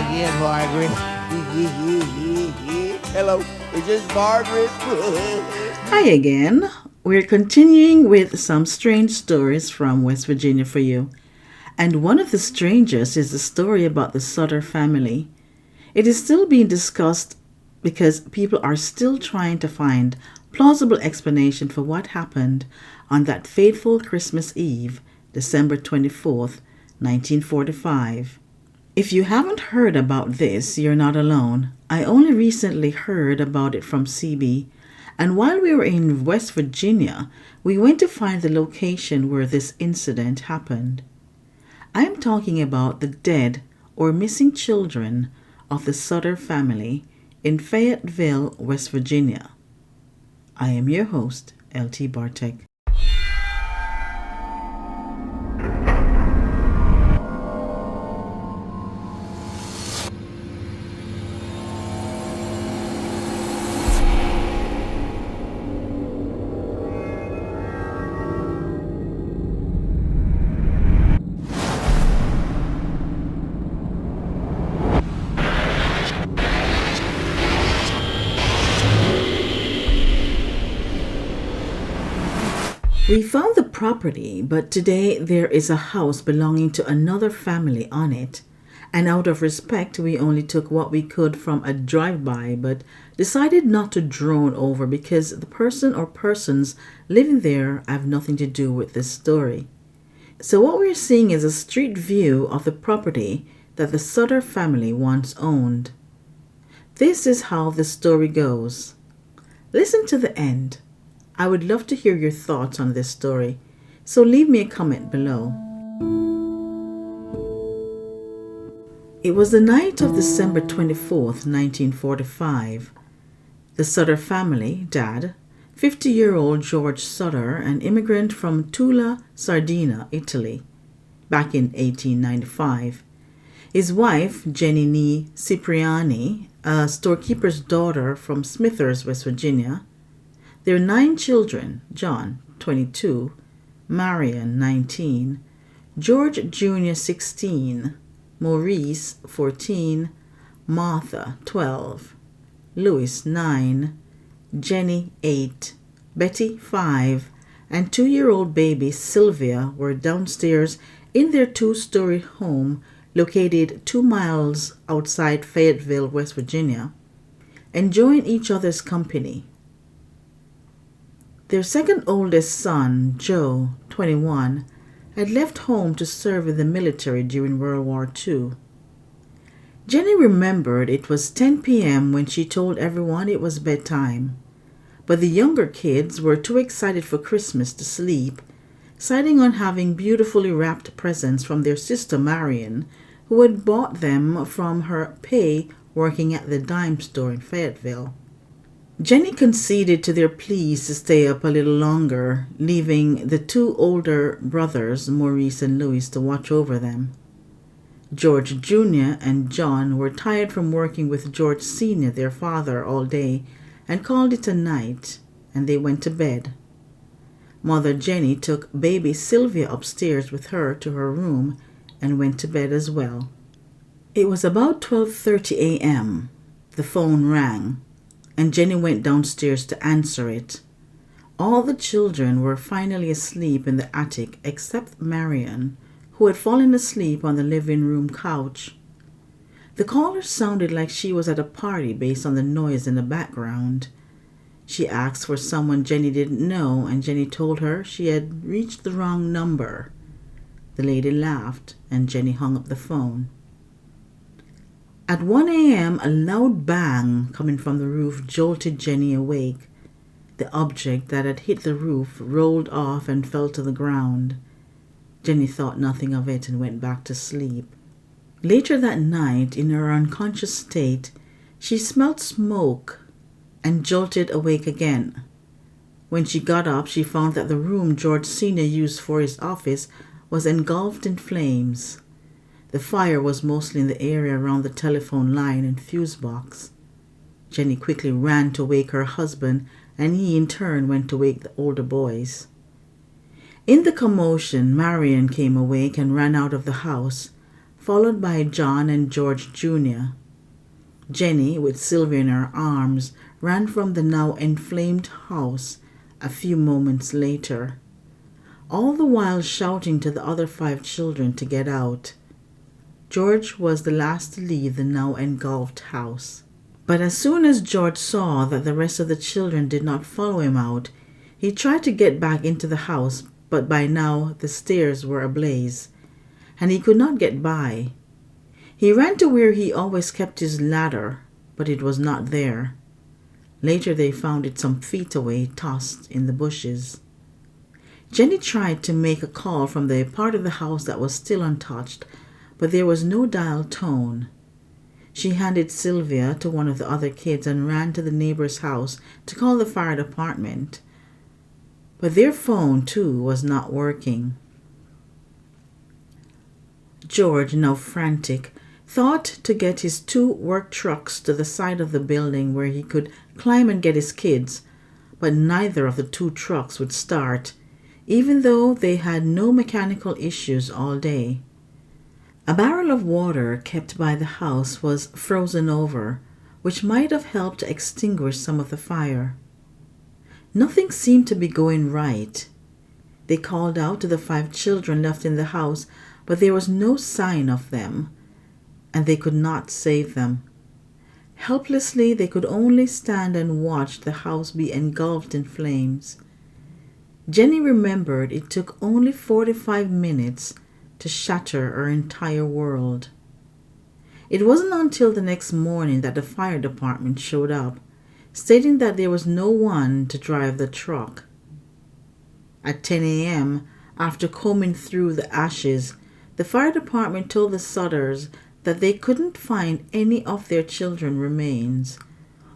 again, Margaret. Hello, is this Margaret? Hi again. We're continuing with some strange stories from West Virginia for you. And one of the strangest is the story about the Sodder family. It is still being discussed because people are still trying to find plausible explanation for what happened on that fateful Christmas Eve, December 24th, 1945. If you haven't heard about this, you're not alone. I only recently heard about it from CB, and while we were in West Virginia, we went to find the location where this incident happened. I am talking about the dead or missing children of the Sodder family in Fayetteville, West Virginia. I am your host, LT Bartek. We found the property, but today there is a house belonging to another family on it. And out of respect, we only took what we could from a drive-by, but decided not to drone over because the person or persons living there have nothing to do with this story. So what we're seeing is a street view of the property that the Sodder family once owned. This is how the story goes. Listen to the end. I would love to hear your thoughts on this story, so leave me a comment below. It was the night of December 24th, 1945. The Sodder family, Dad, 50-year-old George Sodder, an immigrant from Tula, Sardinia, Italy, back in 1895. His wife, Jenny Nee Cipriani, a storekeeper's daughter from Smithers, West Virginia. Their 9 children, John, 22, Marion, 19, George Jr., 16, Maurice, 14, Martha, 12, Louis, 9, Jenny, 8, Betty, 5, and 2-year-old baby Sylvia were downstairs in their 2-story home located 2 miles outside Fayetteville, West Virginia, enjoying each other's company. Their second oldest son, Joe, 21, had left home to serve in the military during World War II. Jenny remembered it was 10 p.m. when she told everyone it was bedtime, but the younger kids were too excited for Christmas to sleep, citing on having beautifully wrapped presents from their sister Marion, who had bought them from her pay working at the dime store in Fayetteville. Jenny conceded to their pleas to stay up a little longer, leaving the 2 older brothers, Maurice and Louis, to watch over them. George Jr. and John were tired from working with George Sr., their father, all day, and called it a night, and they went to bed. Mother Jenny took baby Sylvia upstairs with her to her room and went to bed as well. It was about 12:30 a.m. The phone rang, and Jenny went downstairs to answer it. All the children were finally asleep in the attic except Marion, who had fallen asleep on the living room couch. The caller sounded like she was at a party based on the noise in the background. She asked for someone Jenny didn't know, and Jenny told her she had reached the wrong number. The lady laughed, and Jenny hung up the phone. At 1 a.m., a loud bang coming from the roof jolted Jenny awake. The object that had hit the roof rolled off and fell to the ground. Jenny thought nothing of it and went back to sleep. Later that night, in her unconscious state, she smelt smoke and jolted awake again. When she got up, she found that the room George Sr. used for his office was engulfed in flames. The fire was mostly in the area around the telephone line and fuse box. Jenny quickly ran to wake her husband, and he in turn went to wake the older boys. In the commotion, Marion came awake and ran out of the house, followed by John and George Jr. Jenny, with Sylvia in her arms, ran from the now inflamed house a few moments later, all the while shouting to the other 5 children to get out. George was the last to leave the now engulfed house. But as soon as George saw that the rest of the children did not follow him out, he tried to get back into the house, but by now the stairs were ablaze, and he could not get by. He ran to where he always kept his ladder, but it was not there. Later they found it some feet away, tossed in the bushes. Jenny tried to make a call from the part of the house that was still untouched, but there was no dial tone. She handed Sylvia to one of the other kids and ran to the neighbor's house to call the fire department. But their phone, too, was not working. George, now frantic, thought to get his 2 work trucks to the side of the building where he could climb and get his kids, but neither of the 2 trucks would start, even though they had no mechanical issues all day. A barrel of water kept by the house was frozen over, which might have helped to extinguish some of the fire. Nothing seemed to be going right. They called out to the 5 children left in the house, but there was no sign of them, and they could not save them. Helplessly, they could only stand and watch the house be engulfed in flames. Jenny remembered it took only 45 minutes to shatter her entire world. It wasn't until the next morning that the fire department showed up, stating that there was no one to drive the truck. At 10 a.m., after combing through the ashes, the fire department told the Sodders that they couldn't find any of their children's remains,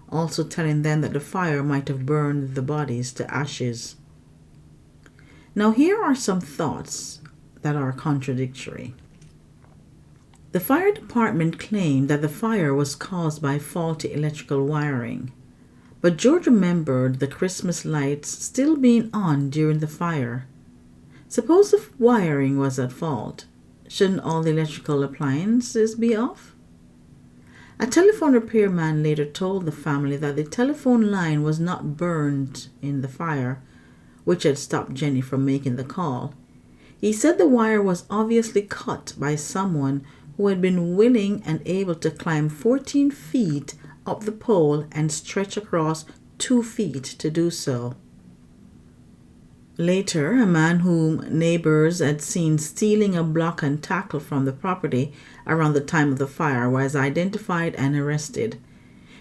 also telling them that the fire might have burned the bodies to ashes. Now here are some thoughts that are contradictory. The fire department claimed that the fire was caused by faulty electrical wiring, but George remembered the Christmas lights still being on during the fire. Suppose the wiring was at fault. Shouldn't all the electrical appliances be off? A telephone repairman later told the family that the telephone line was not burned in the fire, which had stopped Jenny from making the call. He said the wire was obviously cut by someone who had been willing and able to climb 14 feet up the pole and stretch across 2 feet to do so. Later, a man whom neighbors had seen stealing a block and tackle from the property around the time of the fire was identified and arrested.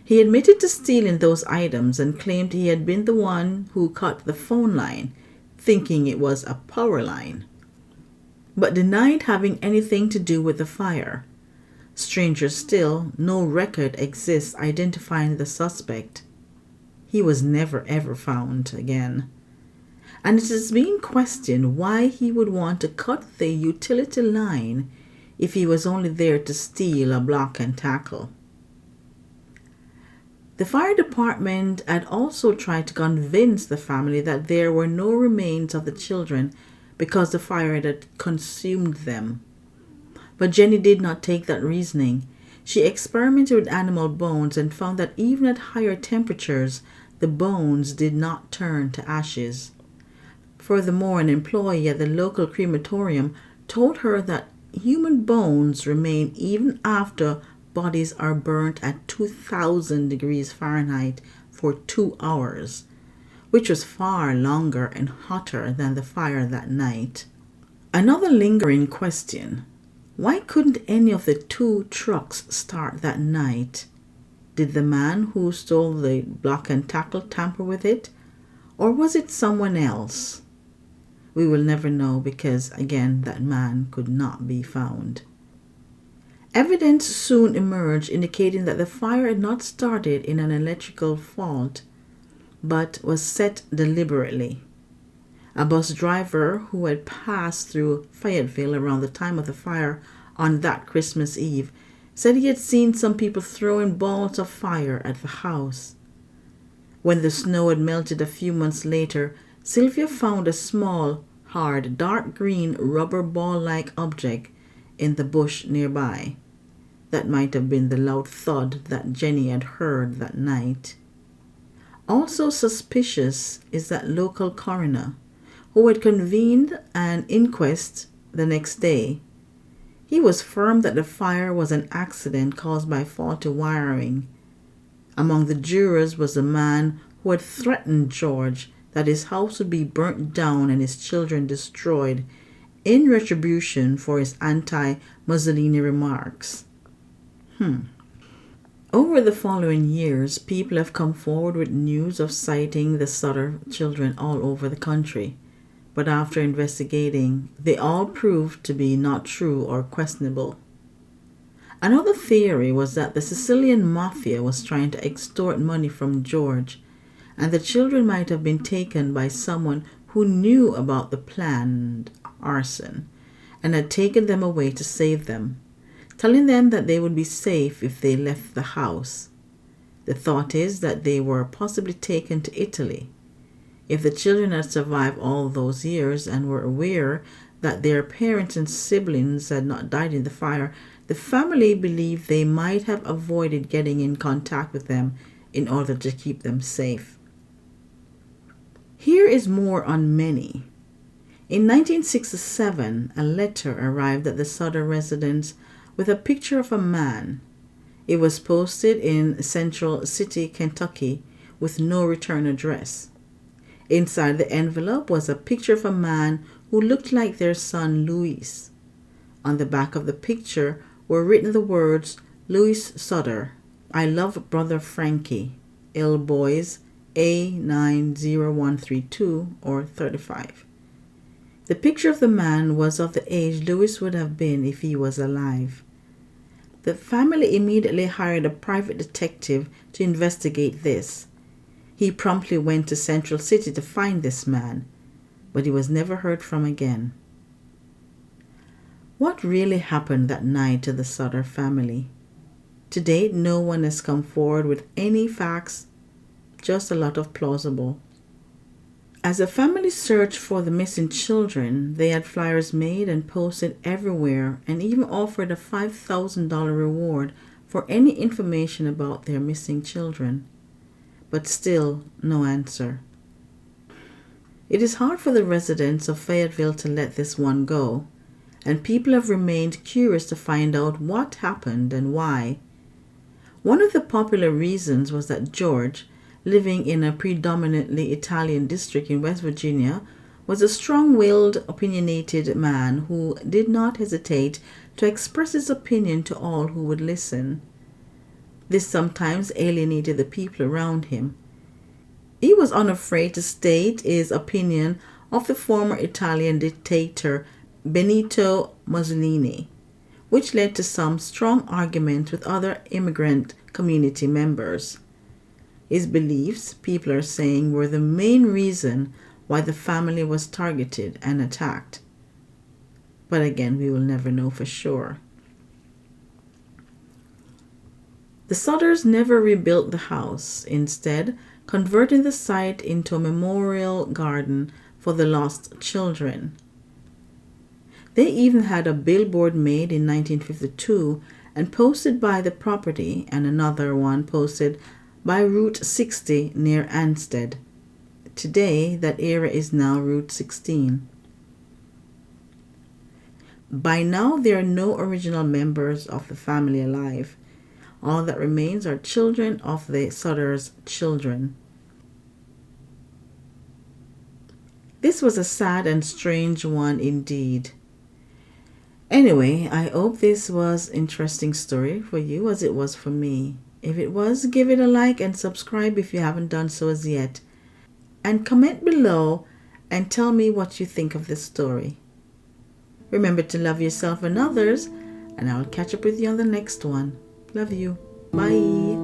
He admitted to stealing those items and claimed he had been the one who cut the phone line, thinking it was a power line, but denied having anything to do with the fire. Stranger still, no record exists identifying the suspect. He was never ever found again. And it is being questioned why he would want to cut the utility line if he was only there to steal a block and tackle. The fire department had also tried to convince the family that there were no remains of the children because the fire had consumed them. But Jenny did not take that reasoning. She experimented with animal bones and found that even at higher temperatures, the bones did not turn to ashes. Furthermore, an employee at the local crematorium told her that human bones remain even after bodies are burnt at 2,000 degrees Fahrenheit for 2 hours, which was far longer and hotter than the fire that night. Another lingering question: why couldn't any of the 2 trucks start that night? Did the man who stole the block and tackle tamper with it? Or was it someone else? We will never know because, again, that man could not be found. Evidence soon emerged indicating that the fire had not started in an electrical fault, but was set deliberately. A bus driver who had passed through Fayetteville around the time of the fire on that Christmas Eve said he had seen some people throwing balls of fire at the house. When the snow had melted a few months later, Sylvia found a small, hard, dark green rubber ball-like object in the bush nearby. That might have been the loud thud that Jenny had heard that night. Also suspicious is that local coroner, who had convened an inquest the next day. He was firm that the fire was an accident caused by faulty wiring. Among the jurors was a man who had threatened George that his house would be burnt down and his children destroyed in retribution for his anti-Mussolini remarks. Over the following years, people have come forward with news of sighting the Sodder children all over the country. But after investigating, they all proved to be not true or questionable. Another theory was that the Sicilian mafia was trying to extort money from George, and the children might have been taken by someone who knew about the planned arson and had taken them away to save them, telling them that they would be safe if they left the house. The thought is that they were possibly taken to Italy. If the children had survived all those years and were aware that their parents and siblings had not died in the fire, the family believed they might have avoided getting in contact with them in order to keep them safe. Here is more on many. In 1967, a letter arrived at the Sodder residence with a picture of a man. It was posted in Central City, Kentucky, with no return address. Inside the envelope was a picture of a man who looked like their son Louis. On the back of the picture were written the words, "Louis Sodder, I love brother Frankie, L. Boys, A90132 or 35. The picture of the man was of the age Louis would have been if he was alive. The family immediately hired a private detective to investigate this. He promptly went to Central City to find this man, but he was never heard from again. What really happened that night to the Sodder family? To date, no one has come forward with any facts, just a lot of plausible. As the family searched for the missing children, they had flyers made and posted everywhere and even offered a $5,000 reward for any information about their missing children. But still, no answer. It is hard for the residents of Fayetteville to let this one go, and people have remained curious to find out what happened and why. One of the popular reasons was that George, living in a predominantly Italian district in West Virginia, was a strong-willed, opinionated man who did not hesitate to express his opinion to all who would listen. This sometimes alienated the people around him. He was unafraid to state his opinion of the former Italian dictator Benito Mussolini, which led to some strong arguments with other immigrant community members. His beliefs, people are saying, were the main reason why the family was targeted and attacked. But again, we will never know for sure. The Sodders never rebuilt the house, instead converting the site into a memorial garden for the lost children. They even had a billboard made in 1952 and posted by the property, and another one posted by Route 60 near Ansted. Today, that area is now Route 16. By now, there are no original members of the family alive. All that remains are children of the Sodders' children. This was a sad and strange one indeed. Anyway, I hope this was an interesting story for you as it was for me. If it was, give it a like and subscribe if you haven't done so as yet. And comment below and tell me what you think of this story. Remember to love yourself and others, and I'll catch up with you on the next one. Love you. Bye.